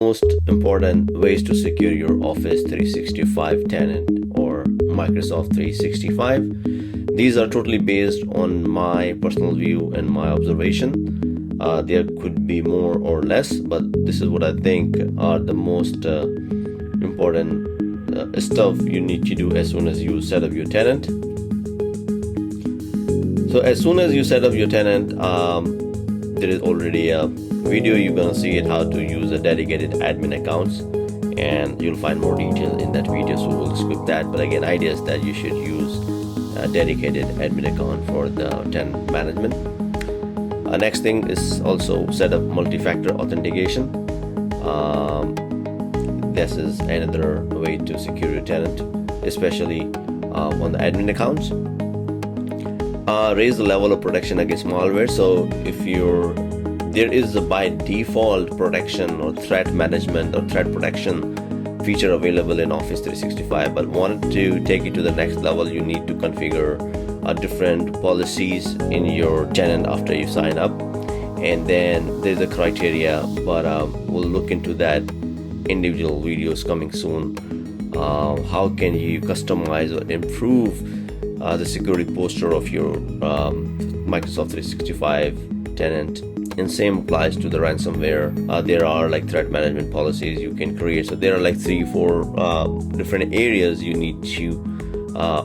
most important ways to secure your Office 365 tenant or Microsoft 365. These are totally based on my personal view and my observation. There could be more or less, but this is what I think are the most important stuff you need to do as soon as you set up your tenant. So as soon as you set up your tenant, there is already a video. You're gonna see it how to use a dedicated admin accounts, and you'll find more detail in that video, so we'll skip that. But again, idea is that you should use a dedicated admin account for the tenant management. Next thing is also set up multi-factor authentication. This is another way to secure your tenant, especially on the admin accounts. Raise the level of protection against malware. So if there is a by default protection or threat management or threat protection feature available in Office 365, but wanted to take it to the next level, you need to configure different policies in your tenant after you sign up, and then there's a criteria, but we'll look into that. Individual videos coming soon. How can you customize or improve the security posture of your Microsoft 365 tenant? And same applies to the ransomware. There are like threat management policies you can create. So there are like 3-4 different areas you need to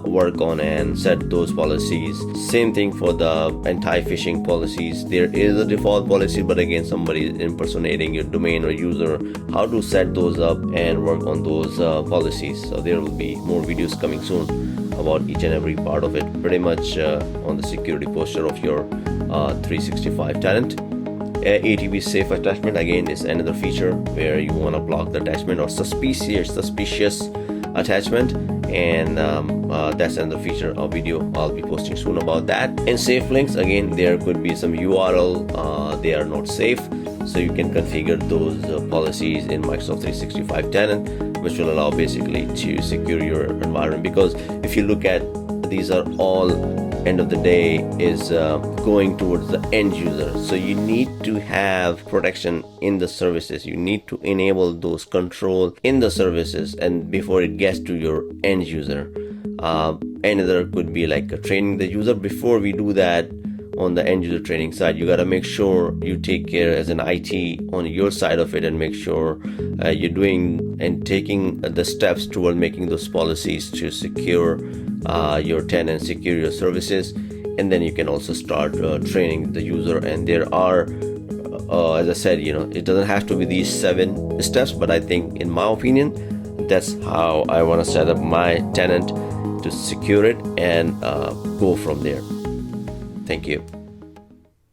work on and set those policies. Same thing for the anti-phishing policies. There is a default policy, but again, somebody is impersonating your domain or user. How to set those up and work on those policies. So there will be more videos coming soon about each and every part of it, pretty much on the security posture of your 365 tenant. ATP safe attachment, again, is another feature where you want to block the attachment or suspicious attachment, and that's another feature of video I'll be posting soon about that. And safe links, again, there could be some URL they are not safe, so you can configure those policies in Microsoft 365 tenant, which will allow basically to secure your environment. Because if you look at, these are all end of the day is going towards the end user, so you need to have protection in the services. You need to enable those control in the services and before it gets to your end user. Another could be like training the user. Before we do that on the end user training side, you got to make sure you take care as an IT on your side of it and make sure you're doing and taking the steps toward making those policies to secure your tenant, secure your services, and then you can also start training the user. And there are as I said, it doesn't have to be these 7 steps, but I think, in my opinion, that's how I want to set up my tenant to secure it and go from there. Thank you.